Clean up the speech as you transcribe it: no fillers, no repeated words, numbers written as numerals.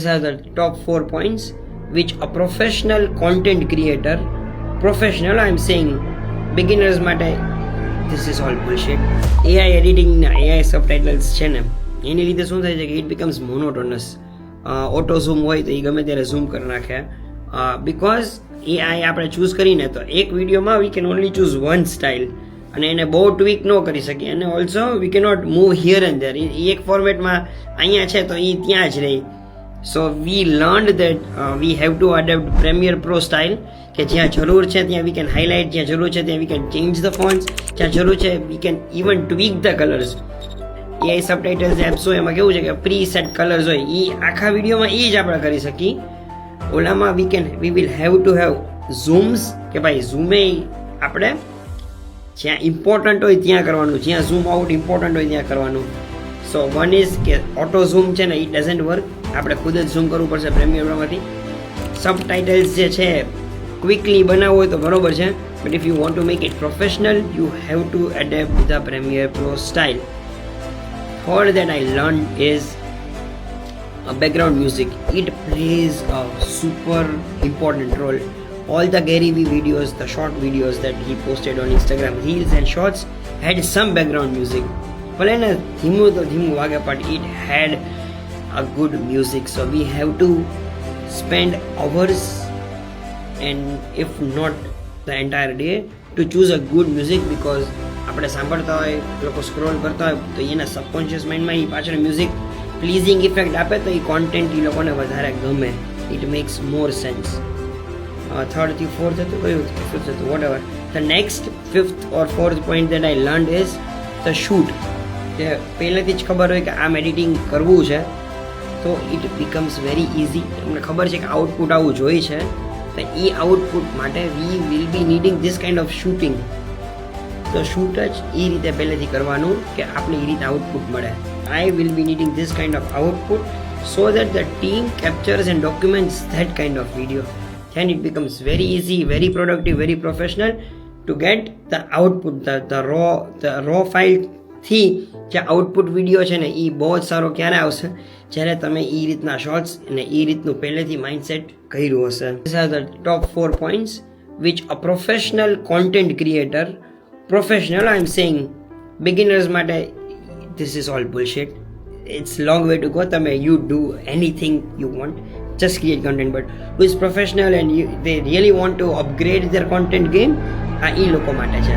These are the top 4 points which a professional content creator, professional I'm saying, beginners માટે this is all bullshit. AI editing ના AI subtitles છે ને એની લીધે શું થાય છે કે it becomes monotonous. Auto zoom હોય તો એ ગમે ત્યારે ઝૂમ કરી નાખે બીકોઝ AI આપણે ચૂઝ કરીને તો એક વિડીયોમાં we can only choose one style અને એને બહુ ટ્વીક ન કરી શકીએ અને also we can not move here and there. એ એક ફોર્મેટમાં અહીંયા છે તો એ ત્યાં જ રહી. So we learn that we have to adapt Premiere Pro style કે જ્યાં જરૂર છે ત્યાં વી કેન હાઇલાઇટ, જ્યાં જરૂર છે ત્યાં we can change the fonts, જ્યાં જરૂર છે we can even tweak the colours. AI subtitles apps હોય એમાં કેવું છે કે પ્રી સેટ કલર્સ હોય એ આખા વિડીયોમાં એ જ આપણે કરી શકીએ. ઓલામાં we will have to have zooms કે ભાઈ ઝૂમે આપણે જ્યાં ઇમ્પોર્ટન્ટ હોય ત્યાં કરવાનું, જ્યાં ઝૂમ આઉટ ઇમ્પોર્ટન્ટ હોય ત્યાં કરવાનું. સો વન ઇઝ કે ઓટો ઝૂમ છે ને ઇટ ડઝન્ટ વર્ક, આપણે ખુદ જ ઝૂમ કરવું પડશે પ્રીમિયરમાંથી. સબટાઇટલ્સ જે છે ક્વિકલી બનાવવું હોય તો બરોબર છે, but if you want to make it professional you have to adept the premier Pro style. Third that I learned is background music. It plays a super important role. All the Gary Vee videos, the short videos that he posted on Instagram, reels and shorts had some background music. ભલે ને ધીમું તો ધીમું વાગે but it had a good music. So we have to spend hours and if not the entire day to choose a good music because આપણે સાંભળતા હોય લોકો સ્ક્રોલ કરતા હોય તો એના સબકોન્શિયસ માઇન્ડમાં એ પાછળ મ્યુઝિક પ્લીઝિંગ ઇફેક્ટ આપે તો એ કોન્ટેન્ટ એ લોકોને વધારે ગમે. It makes more sense. થર્ડથી ફોર્થ હતું કયું ફિફ્થ હતું whatever. The next fifth or fourth point that I learn is the shoot. કે પહેલેથી જ ખબર હોય કે આમ એડિટિંગ કરવું છે તો ઇટ બીકમ્સ વેરી ઇઝી. તમને ખબર છે કે આઉટપુટ આવું જોઈએ છે તો એ આઉટપુટ માટે we will be needing this kind of shooting. તો શૂટ જ એ રીતે પહેલેથી કરવાનું કે આપણે એ રીતે આઉટપુટ મળે. I will be needing this kind of output so that the team કેપ્ચર્સ and documents that kind of video. then it becomes very easy, very productive, very professional to get the output, the raw file થી જે output video છે ને એ બહુ જ સારો ક્યારે આવશે જ્યારે તમે એ રીતના શોર્ટ્સ અને એ રીતનું પહેલેથી માઇન્ડસેટ કર્યું હશે. These are the top 4 points which a professional content creator, professional I'm saying, beginners માટે this is all bullshit. It's long way to go. તમે you do anything you want, just create content, but who is professional and they really want to upgrade their content game, આ એ લોકો માટે છે.